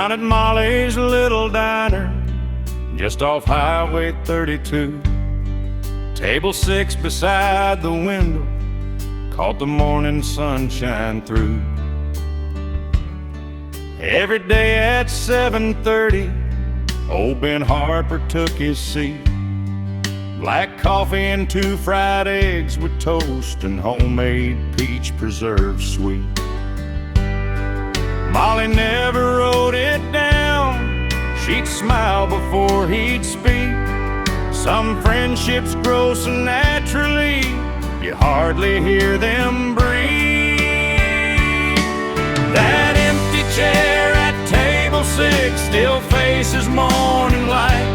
down at Molly's little diner, just off Highway 32. Table 6 beside the window, caught the morning sunshine through. Every day at 7:30, old Ben Harper took his seat. Black coffee and 2 fried eggs with toast and homemade peach preserve sweet. Molly never wrote it down, she'd smile before he'd speak. Some friendships grow so naturally, you hardly hear them breathe. That empty chair at table 6 still faces morning light.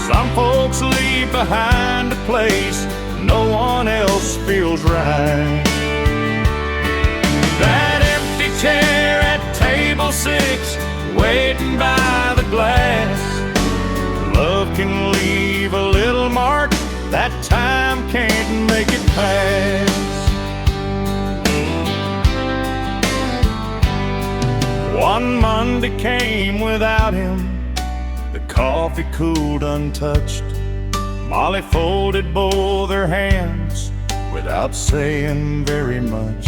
Some folks leave behind a place no one else feels right. That empty chair at table 6, waiting by the glass. Love can leave a little mark that time can't make it pass. One Monday came without him, the coffee cooled untouched. Molly folded both her hands without saying very much.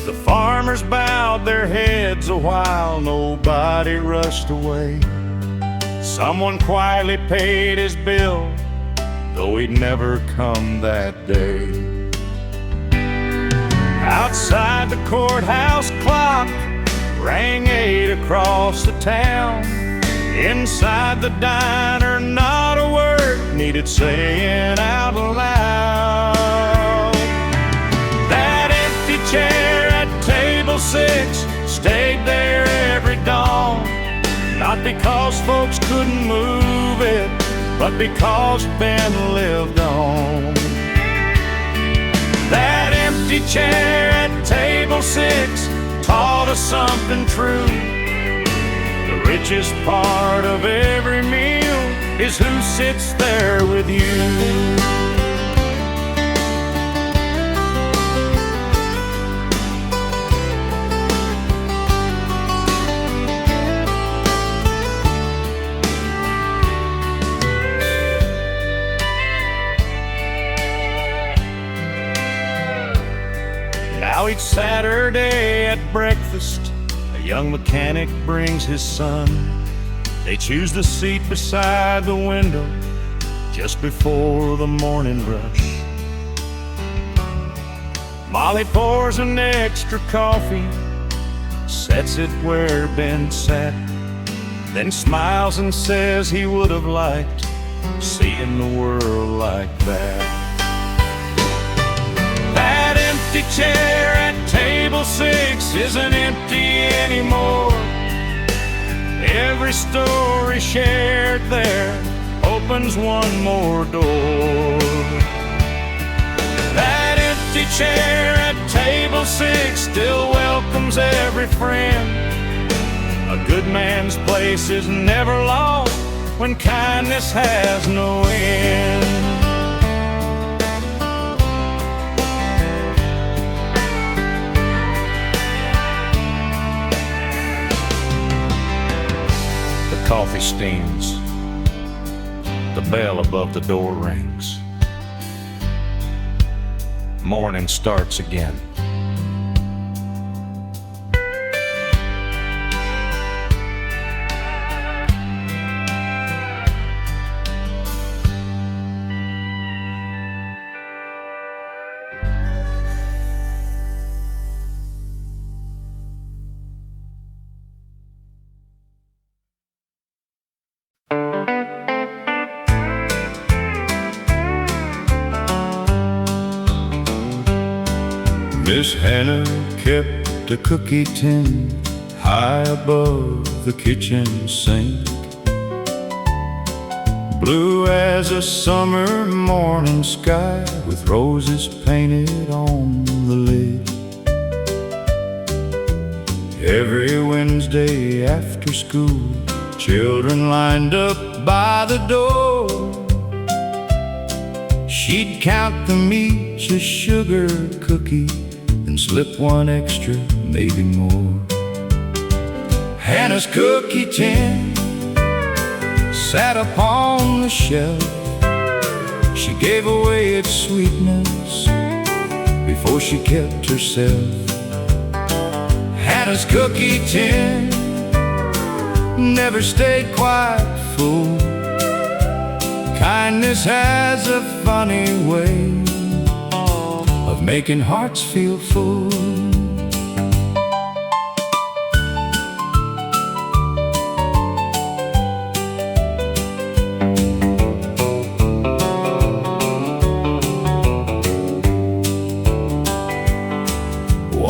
The farmers bowed their heads a while, nobody rushed away. Someone quietly paid his bill, though he'd never come that day. Outside the courthouse clock rang 8 across the town. Inside the diner, not a word needed saying out loud. That empty chair at table 6 stayed there every dawn. Not because folks couldn't move it, but because Ben lived on. That empty chair at table 6 taught us something true. The richest part of every meal is who sits there with you. Now each Saturday at breakfast, a young mechanic brings his son. They choose the seat beside the window just before the morning rush. Molly pours an extra coffee, sets it where Ben sat, then smiles and says he would have liked seeing the world like that. That empty chair at table 6 isn't empty anymore. Every story shared there opens one more door. That empty chair at table 6 still welcomes every friend. A good man's place is never lost when kindness has no end. Coffee steams, the bell above the door rings. Morning starts again. Miss Hannah kept a cookie tin high above the kitchen sink, blue as a summer morning sky with roses painted on the lid. Every Wednesday after school, children lined up by the door. She'd count them each a sugar cookie and slip one extra maybe more. Hannah's cookie tin sat upon the shelf. She gave away its sweetness before she kept herself. Hannah's cookie tin never stayed quite full. Kindness has a funny way of making hearts feel full.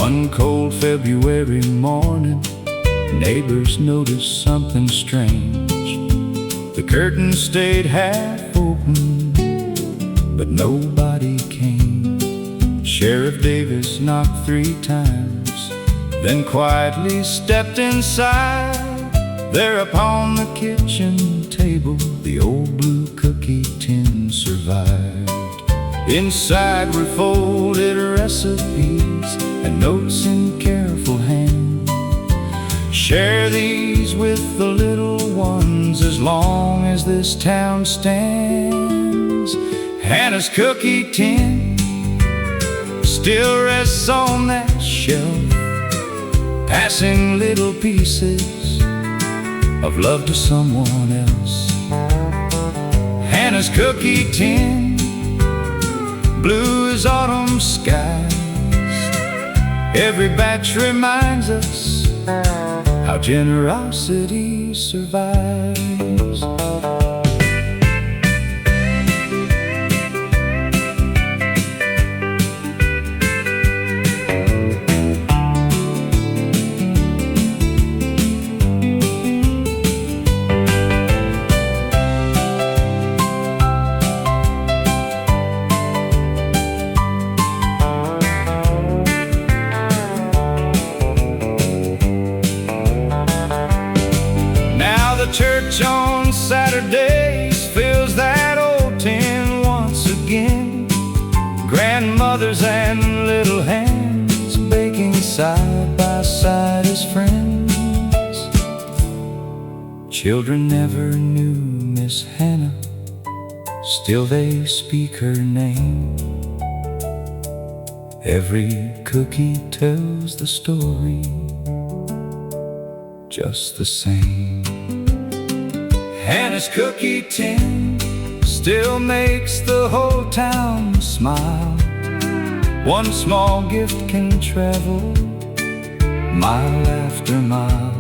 One cold February morning, neighbors noticed something strange. The curtains stayed half open, but nobody came. Sheriff Davis knocked 3 times, then quietly stepped inside. There upon the kitchen table, the old blue cookie tin survived. Inside were folded recipes and notes in careful hand. Share these with the little ones as long as this town stands. Hannah's cookie tin still rests on that shelf, passing little pieces of love to someone else. Hannah's cookie tin, blue as autumn skies. Every batch reminds us how generosity survives. Church on Saturdays fills that old tin once again. Grandmothers and little hands baking side by side as friends. Children never knew Miss Hannah, still they speak her name. Every cookie tells the story just the same. Hannah's cookie tin still makes the whole town smile. One small gift can travel mile after mile.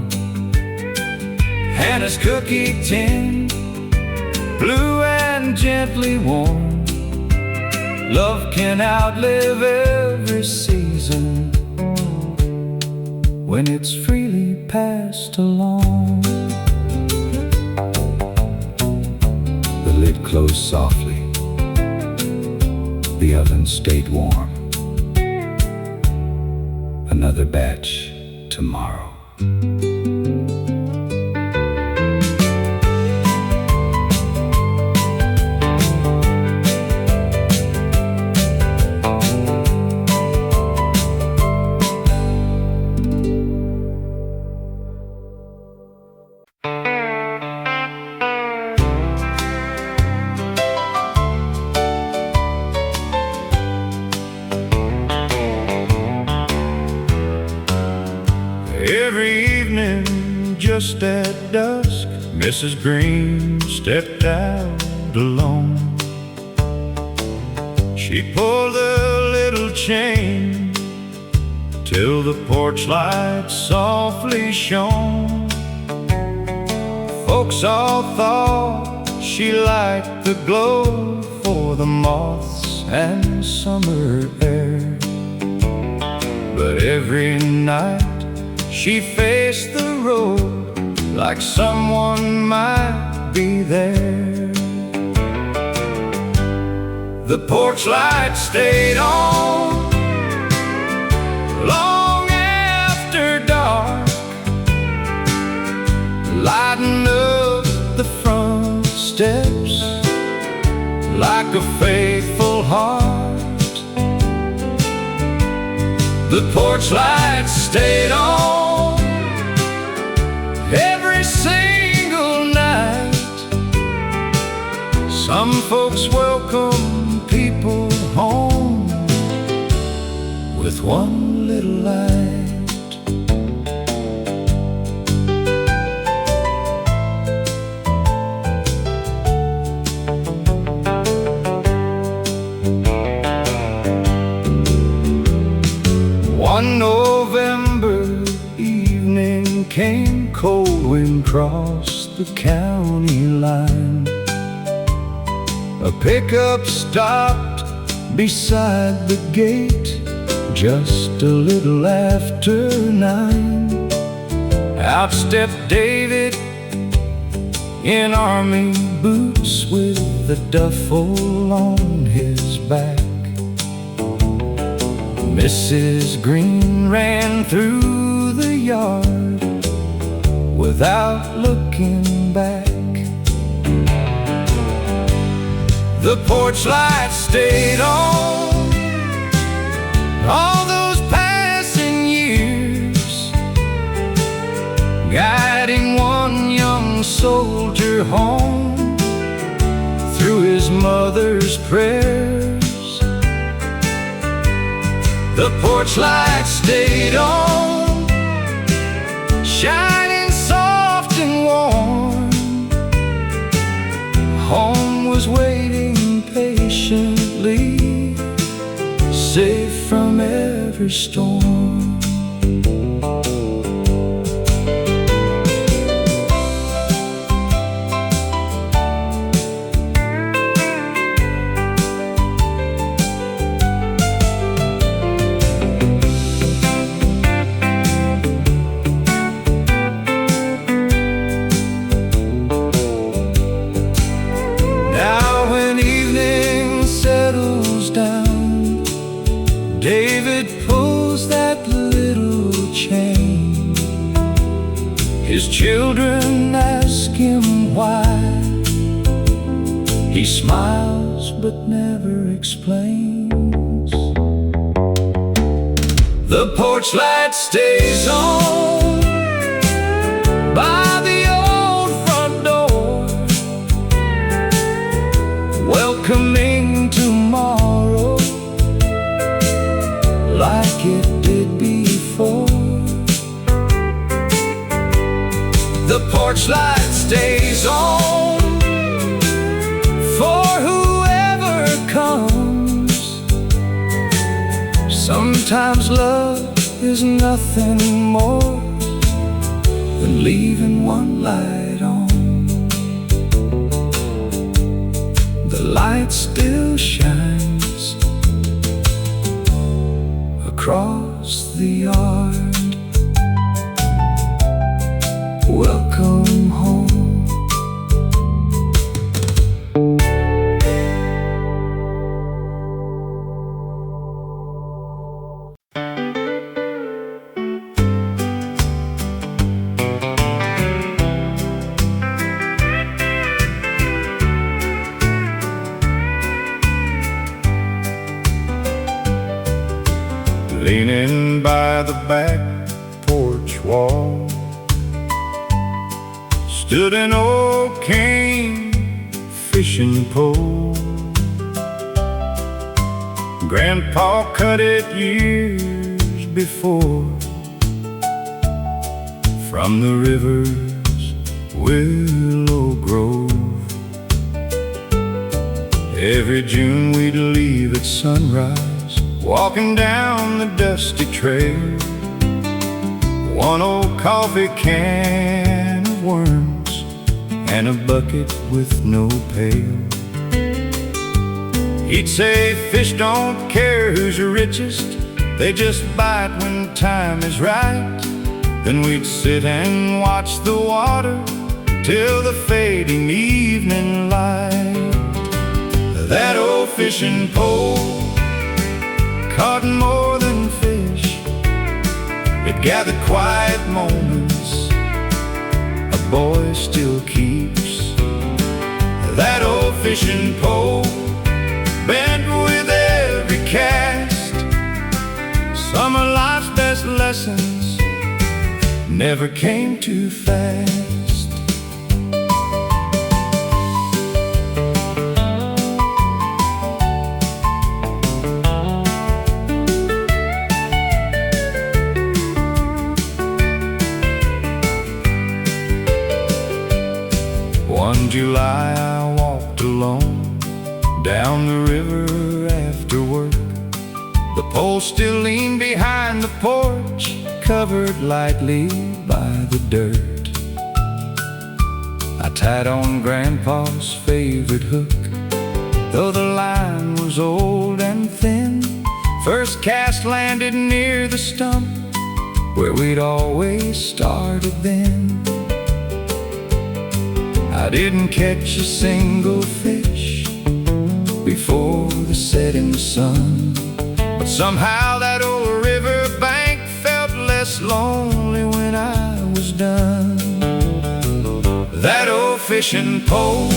Hannah's cookie tin, blue and gently warm. Love can outlive every season when it's freely passed along. Lid closed softly, the oven stayed warm. Another batch tomorrow. Every evening, just at dusk, Mrs. Green stepped out alone. She pulled a little chain till the porch light softly shone. Folks all thought she liked the glow for the moths and summer air. But every night she faced the road like someone might be there. The porch light stayed on long after dark, lighting up the front steps like a faithful heart. The porch lights stayed on every single night. Some folks welcome people home with one little light. One November evening came, cold wind crossed the county line. A pickup stopped beside the gate just a little after 9. Out stepped David in army boots with a duffel on his back. Mrs. Green ran through the yard without looking back. The porch lights stayed on all those passing years, guiding one young soldier home through his mother's prayers. The porch lights stayed on, shining soft and warm. Home was waiting patiently, safe from every storm. David pulls that little chain. His children ask him why. He smiles but never explains. The porch light stays on by the old front door, welcoming tomorrow like it did before. The porch light stays on for whoever comes. Sometimes love is nothing more than leaving one light on. The light still shines across the yard. Welcome home. Leaning by the back porch wall stood an old cane fishing pole. Grandpa cut it years before from the river's willow grove. Every June we'd leave at sunrise, walking down the dusty trail. One old coffee can of worms and a bucket with no pail. He'd say fish don't care who's richest, they just bite when time is right. Then we'd sit and watch the water till the fading evening light. That old fishing pole caught more than fish. It gathered quiet moments a boy still keeps. That old fishing pole bent with every cast. Summer light never came too fast. One July I walked alone down the river after work. The pole still leaned behind the porch, covered lightly by the dirt. I tied on Grandpa's favorite hook, though the line was old and thin. First cast landed near the stump where we'd always started then. I didn't catch a single fish before the setting sun, but somehow that old river bank felt less lonely when I was done. That old fishing pole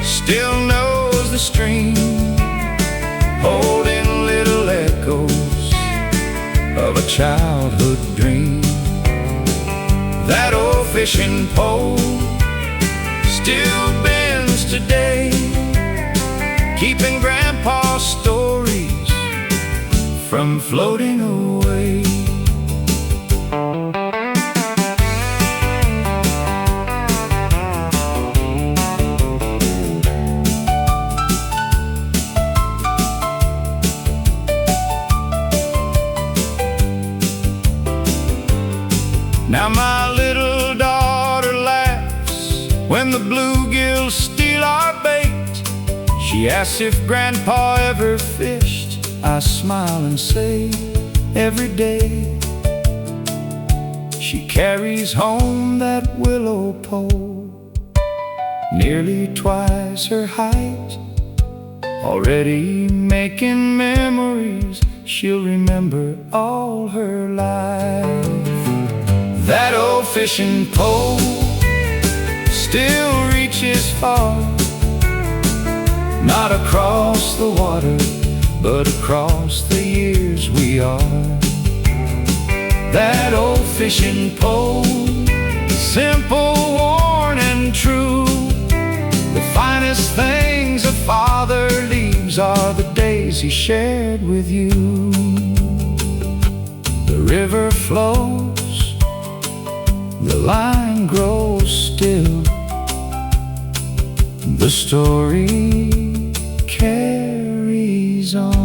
still knows the stream, holding little echoes of a childhood dream. That old fishing pole still bends today, keeping Grandpa's stories from floating away. Now my little daughter laughs when the bluegills steal our bait. She asks if Grandpa ever fished. I smile and say, every day. She carries home that willow pole, nearly twice her height, already making memories she'll remember all her life. That old fishing pole still reaches far, not across the water, but across the years we are. That old fishing pole, simple, worn and true. The finest things a father leaves are the days he shared with you. The river flows, the line grows still, the story carries on.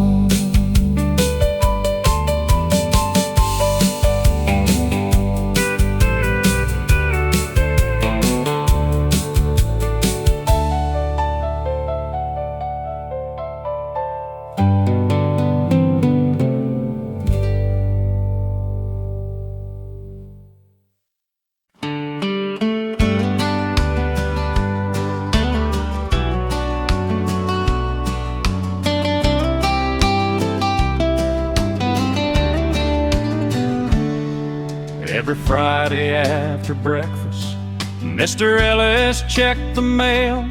Every Friday after breakfast, Mr. Ellis checked the mail.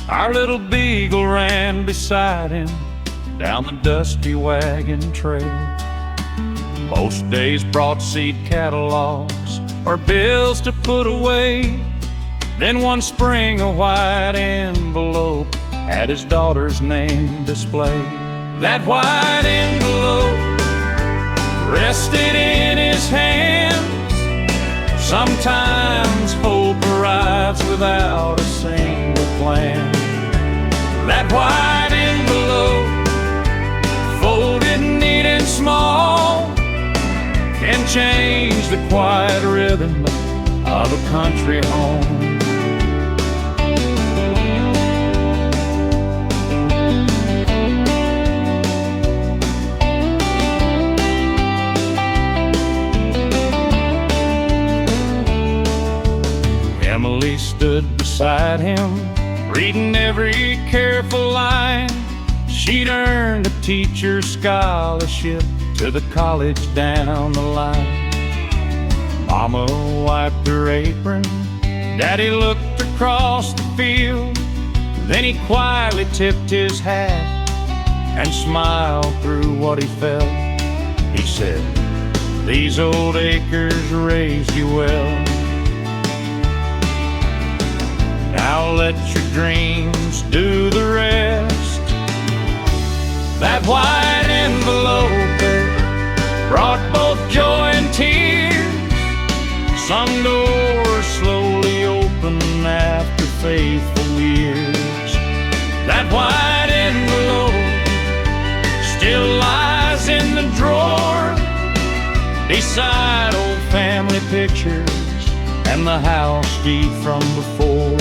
Our little beagle ran beside him down the dusty wagon trail. Most days brought seed catalogs or bills to put away. Then one spring a white envelope had his daughter's name displayed. That white envelope rested in his hand. Sometimes hope arrives without a single plan. That white envelope, folded neat and small, can change the quiet rhythm of a country home. Emily stood beside him, reading every careful line. She'd earned a teacher's scholarship to the college down the line. Mama wiped her apron, Daddy looked across the field. Then he quietly tipped his hat and smiled through what he felt. He said, these old acres raised you well. Now let your dreams do the rest. That white envelope brought both joy and tears. Some doors slowly open after faithful years. That white envelope still lies in the drawer, beside old family pictures and the house deed from before.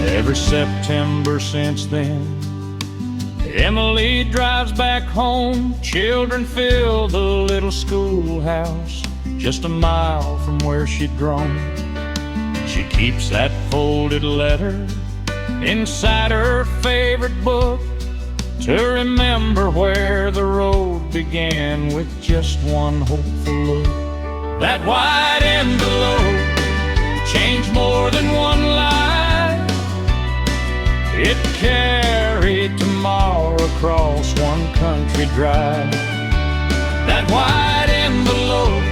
Every September since then, Emily drives back home. Children fill the little schoolhouse just a mile from where she'd grown. She keeps that folded letter inside her favorite book to remember where the road began with just one hopeful look. That white envelope changed more than one life. It carried tomorrow across one country drive. That white envelope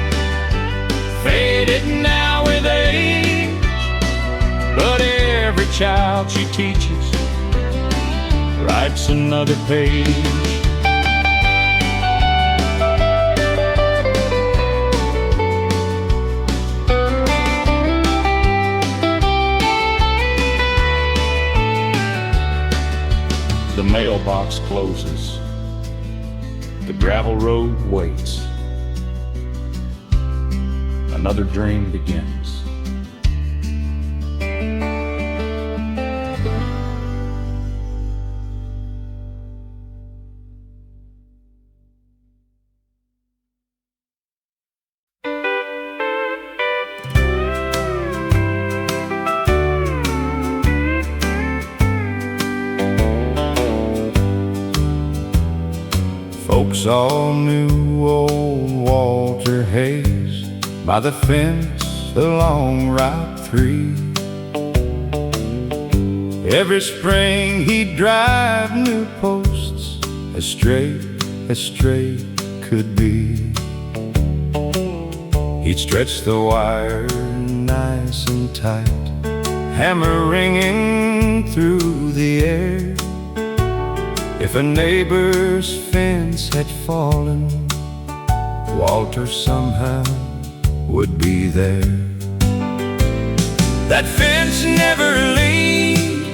faded now with age, but every child she teaches writes another page. The mailbox closes, the gravel road waits, another dream begins. Folks all knew old Walter Hayes by the fence along Route 3. Every spring he'd drive new posts as straight could be. He'd stretch the wire nice and tight, hammer ringing through the air. If a neighbor's fence had fallen, Walter somehow would be there. That fence never leaned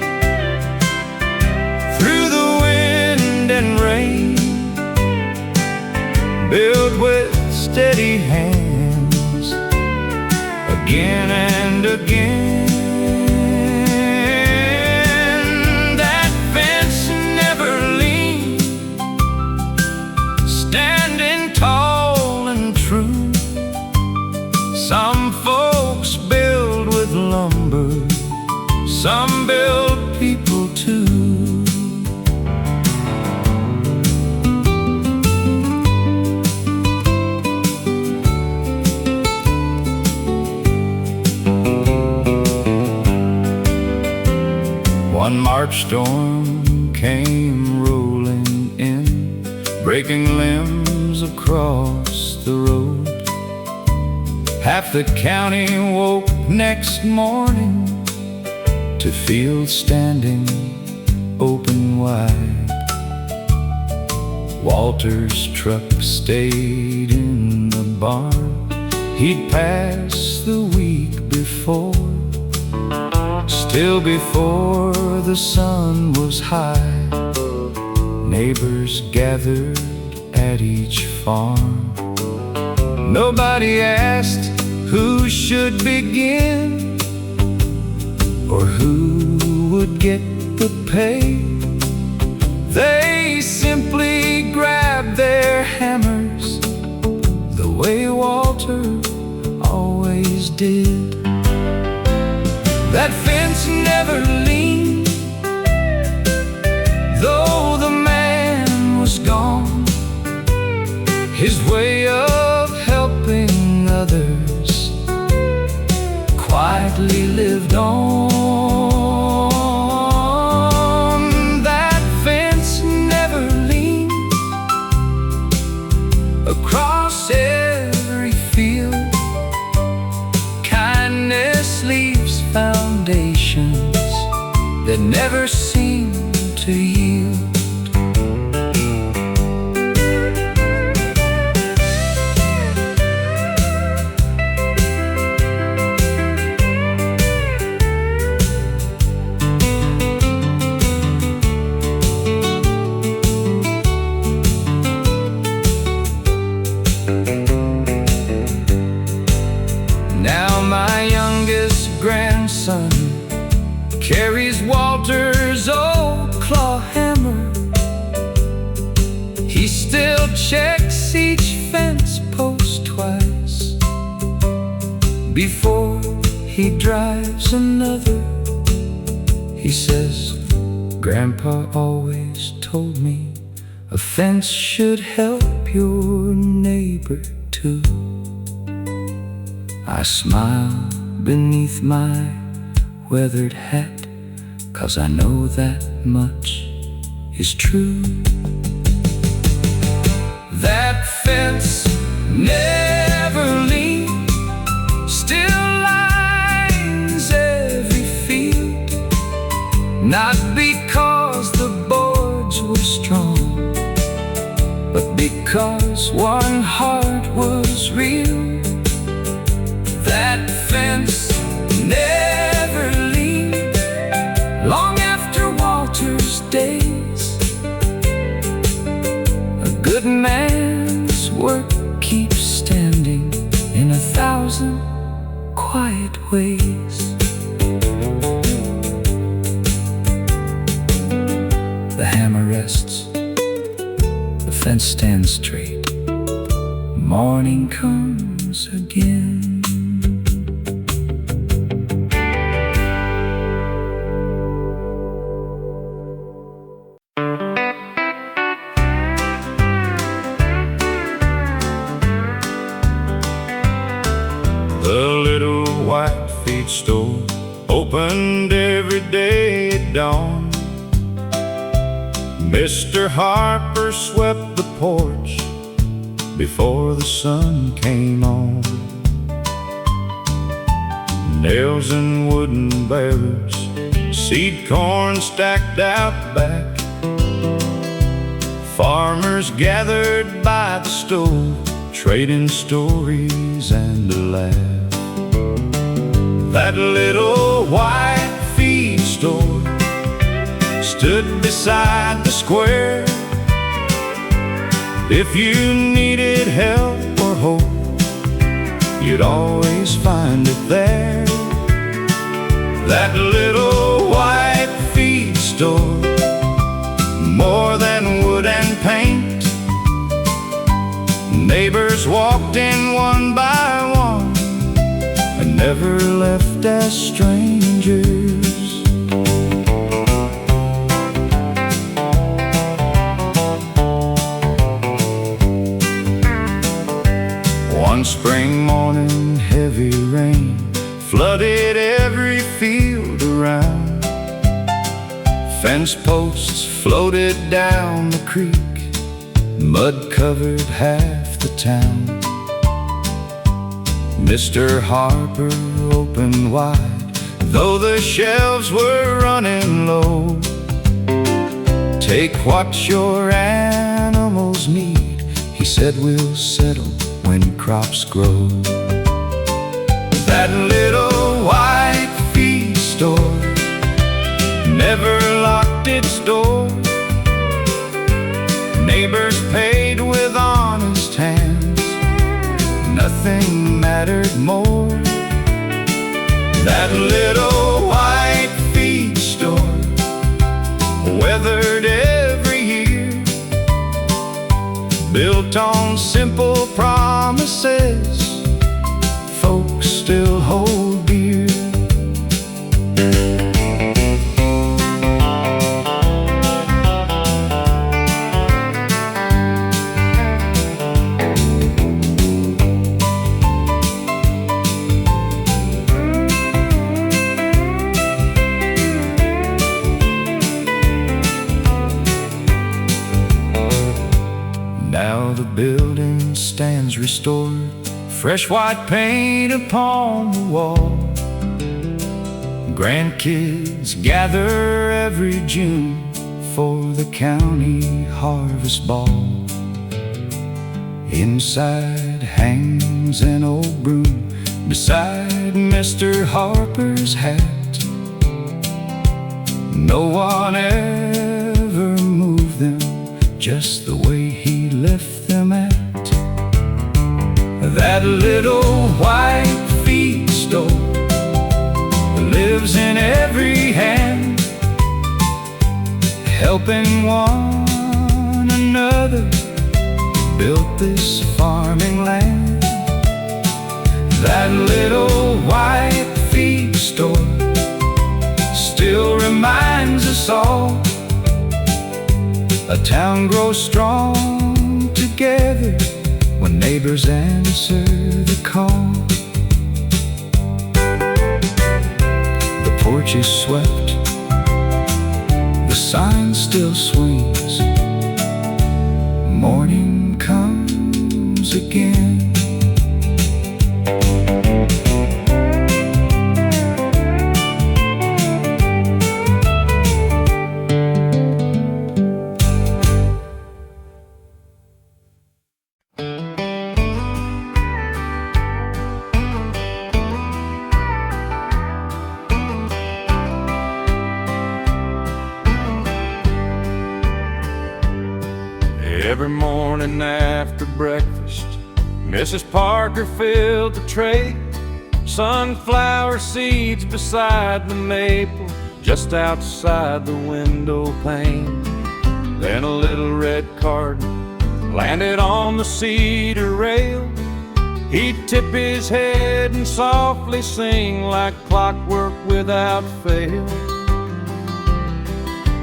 through the wind and rain, built with steady hands again and again. Some folks build with lumber, some build people too. One March storm came rolling in, breaking limbs across the road. Half the county woke next morning to fields standing open wide. Walter's truck stayed in the barn. He'd passed the week before, still before the sun was high. Neighbors gathered at each farm. Nobody asked who should begin or who would get the pay. They simply grabbed their hammers the way Walter always did. That fence never leaned, though the man was gone. His way of helping others that never seemed to yield. Now my youngest grandson carries Walter's old claw hammer. He still checks each fence post twice before he drives another. He says, Grandpa always told me a fence should help your neighbor too. I smile beneath my weathered hat, 'cause I know that much is true. That fence never leans, still lines every field. Not because the boards were strong, but because one heart was real. That fence never leaned long after Walter's days. A good man's work keeps standing in 1,000 quiet ways. The hammer rests, the fence stands straight. Morning comes again. The little white feed store opened every day at dawn. Mr. Harper swept the porch before the sun came on. Nails and wooden barrels, seed corn stacked out back. Farmers gathered by the stove, trading stories and a laugh. That little white feed store stood beside the square. If you needed help or hope, you'd always find it there. That little white feed store, more than wood and paint. Neighbors walked in one by one and never left as strangers. One spring morning, heavy rain flooded every field around. Fence posts floated down the creek, mud covered half the town. Mr. Harper opened wide, though the shelves were running low. Take what your animals need, he said, we'll settle when crops grow. That little white feed store never locked its door. Neighbors paid with honest hands, nothing mattered more. That little white feed store weathered every year, built on simple promises. Folks still hold dear. Now the building stands restored, fresh white paint upon the wall. Grandkids gather every June for the county harvest ball. Inside hangs an old broom beside Mr. Harper's hat. No one ever moved them just the way he left them at. That little white feed store lives in every hand, helping one another build this farming land. That little white feed store still reminds us all a town grows strong together when neighbors answer the call. The porch is swept, the sign still swings. Morning comes again. Every morning after breakfast, Mrs. Parker filled the tray. Sunflower seeds beside the maple, just outside the window pane. Then a little red cardinal landed on the cedar rail. He'd tip his head and softly sing like clockwork without fail.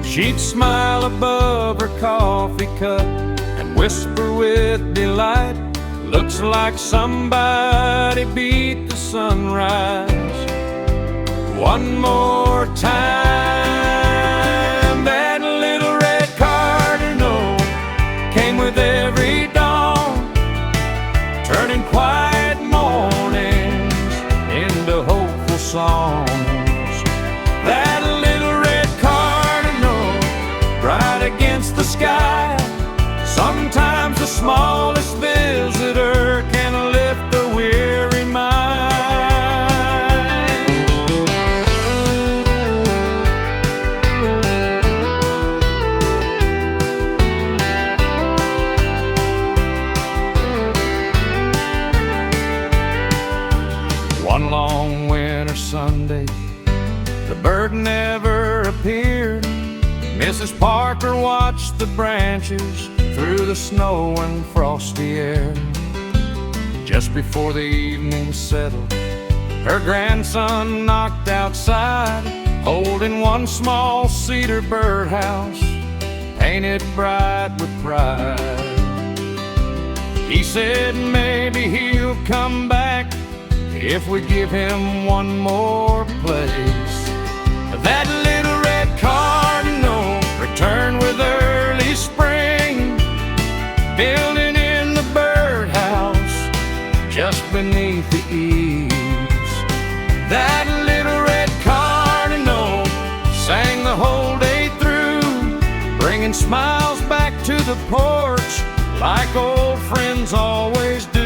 She'd smile above her coffee cup and whisper with delight, looks like somebody beat the sunrise one more time. That little red cardinal came with every dawn, turning quiet mornings into hopeful songs. That little red cardinal bright against the sky, sometimes the smallest visitor can lift a weary mind. One long winter Sunday, the bird never appeared. Mrs. Parker watched the branches through the snow and frosty air. Just before the evening settled, her grandson knocked outside, holding one small cedar birdhouse painted bright with pride. He said maybe he'll come back if we give him one more place. That little red cardinal returned with early spring, building in the birdhouse just beneath the eaves. That little red cardinal sang the whole day through, bringing smiles back to the porch like old friends always do.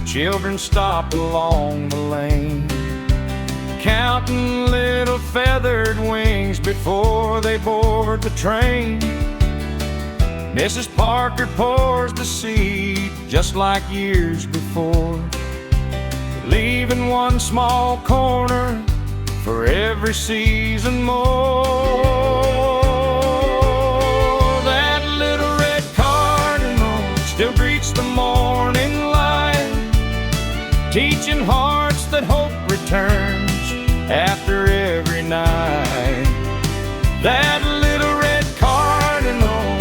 Children stopped along the lane, counting little feathered wings before they board the train. Mrs. Parker pours the seed just like years before, leaving one small corner for every season more. That little red cardinal still greets the morning light, teaching hearts that hope returns after every That little red cardinal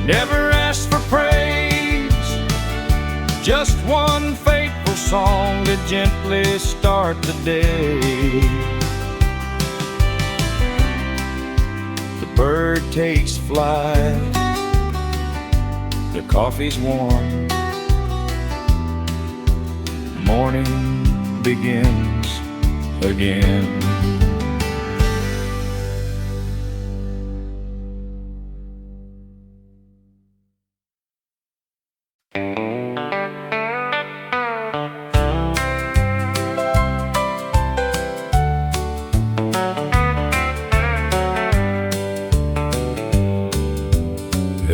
never asked for praise, just one faithful song to gently start the day. The bird takes flight, the coffee's warm, morning begins again.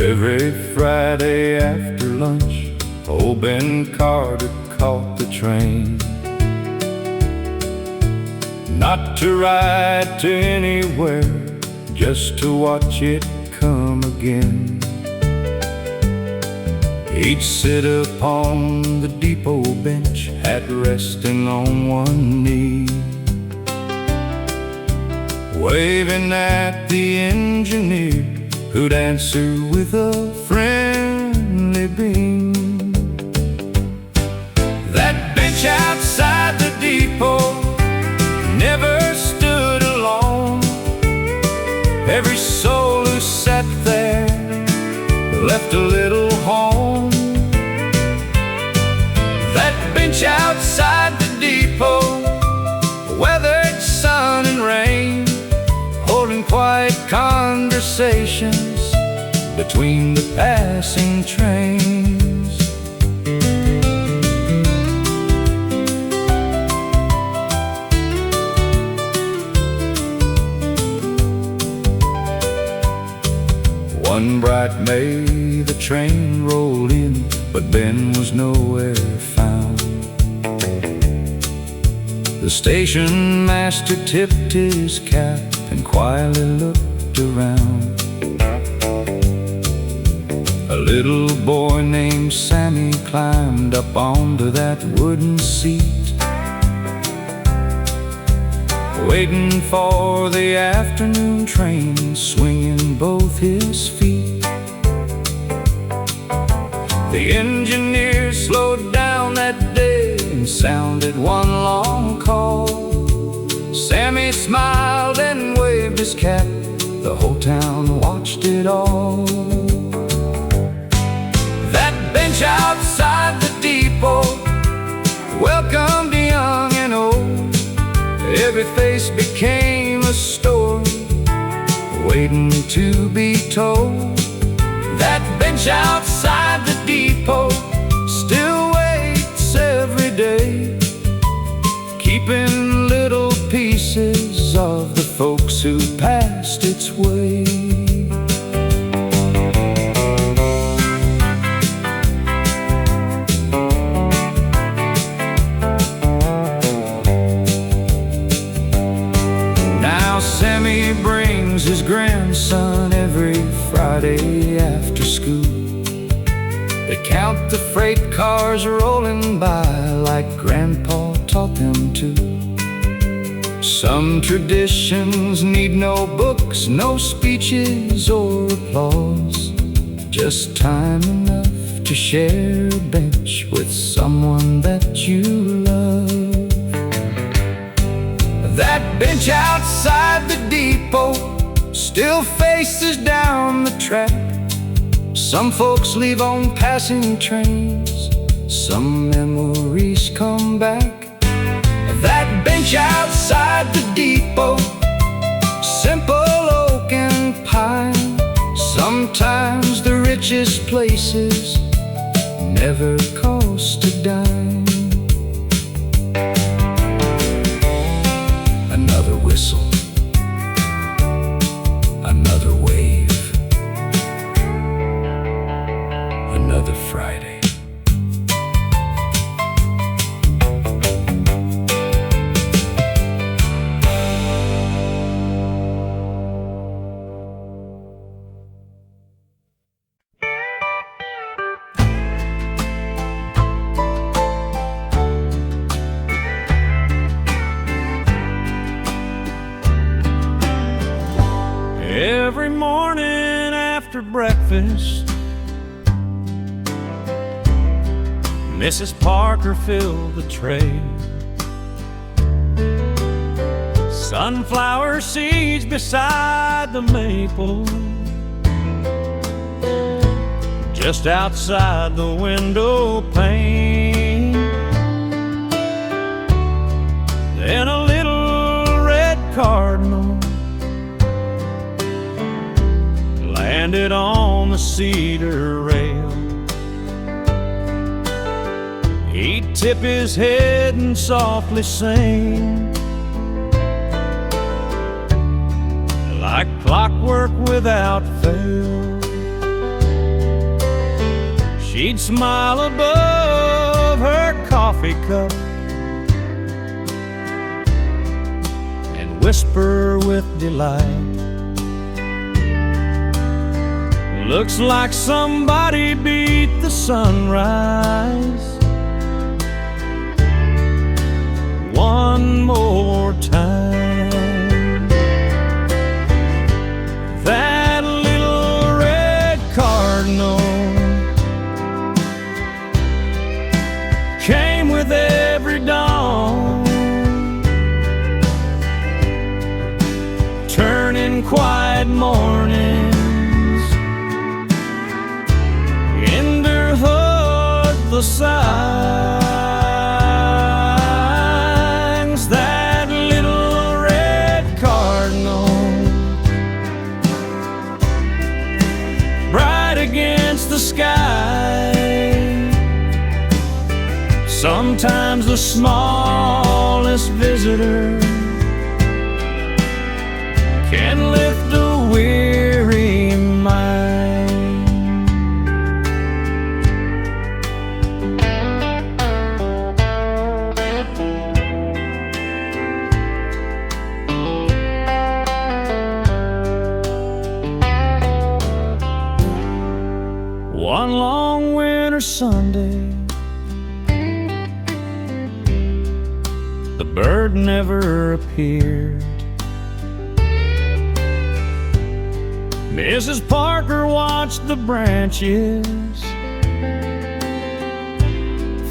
Every Friday after lunch, old Ben Carter caught the train, not to ride to anywhere, just to watch it come again. He'd sit upon the depot bench, hat resting on one knee, waving at the engineer, who'd answer with a friendly beam. That bench outside the depot never stood alone. Every soul who sat there left a little home. That bench outside the depot weathered sun and rain, holding quiet conversations between the passing trains. One bright May, the train rolled in, but Ben was nowhere found. The station master tipped his cap and quietly looked around. A little boy named Sammy climbed up onto that wooden seat, waiting for the afternoon train, swinging both his feet. The engineer slowed down that day and sounded one long call. Sammy smiled and waved his cap, the whole town watched it all. That bench outside the depot welcomed young and old. Every face became a story waiting to be told. That bench outside the depot still waits every day, keeping little pieces of the folks who passed its way. Now Sammy brings his grandson every Friday after school. They count the freight cars rolling by like Grandpa taught them to. Some traditions need no books, no speeches or applause, just time enough to share a bench with someone that you love. That bench outside the depot still faces down the track. Some folks leave on passing trains, some memories come back. That bench outside the depot, simple oak and pine, sometimes the richest places never cost a dime. Another whistle, another wave, another Friday. Every morning after breakfast, Mrs. Parker filled the tray. Sunflower seeds beside the maple, just outside the window pane. Then a little red cardinal landed on the cedar rail. He'd tip his head and softly sing, like clockwork without fail. She'd smile above her coffee cup and whisper with delight, looks like somebody beat the sunrise one more time. That little red cardinal came with every dawn, turning quiet mornings into the signs. That little red cardinal, bright against the sky. Sometimes the smallest visitor can lift a weary mind. One long winter Sunday, the bird never appeared. Mrs. Parker watched the branches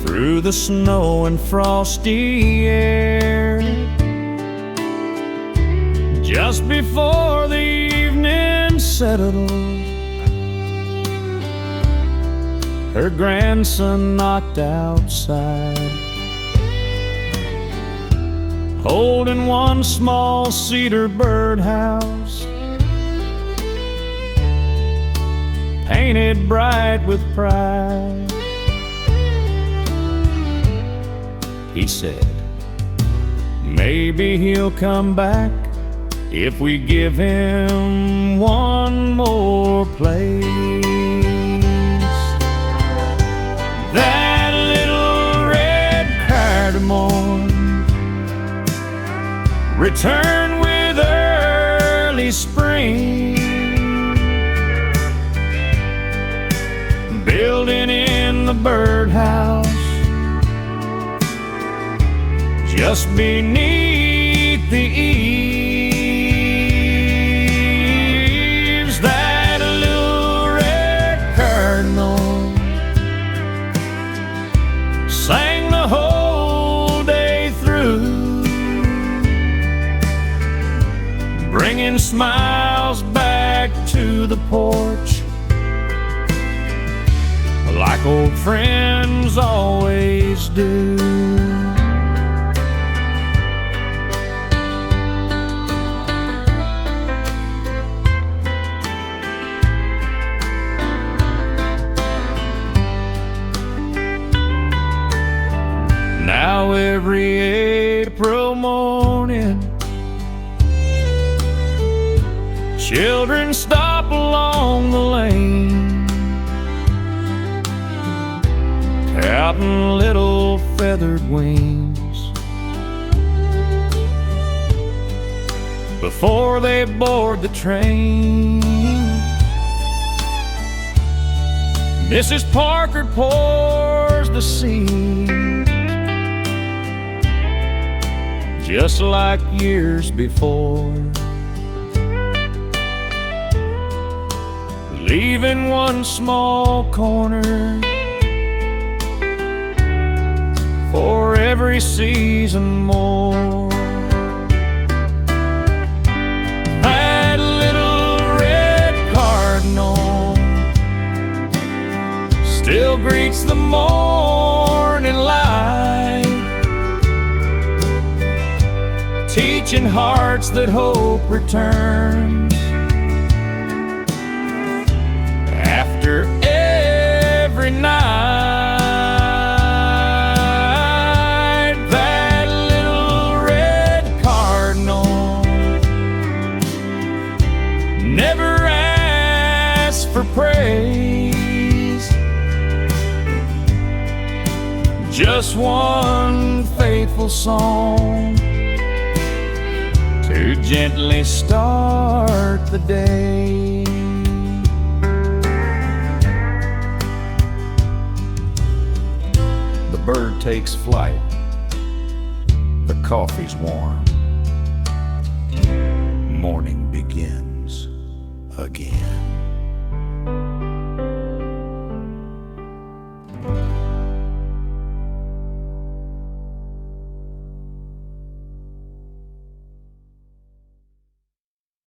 through the snow and frosty air. Just before the evening settled, her grandson knocked outside, holding one small cedar birdhouse, painted bright with pride. He said, maybe he'll come back if we give him one more place. That little red cardinal returned with early spring, building in the birdhouse just beneath the eaves. That little red cardinal sang the whole day through, bringing smiles back to the porch, like old friends always do. Now every April morning, children stop along the lane, counting little feathered wings before they board the train. Mrs. Parker pours the seed, just like years before. leaving one small corner for every season more. That little red cardinal still greets the morning light, teaching hearts that hope returns after every night. That little red cardinal never asks for praise, just one faithful song to gently start the day. The bird takes flight, the coffee's warm, morning begins again.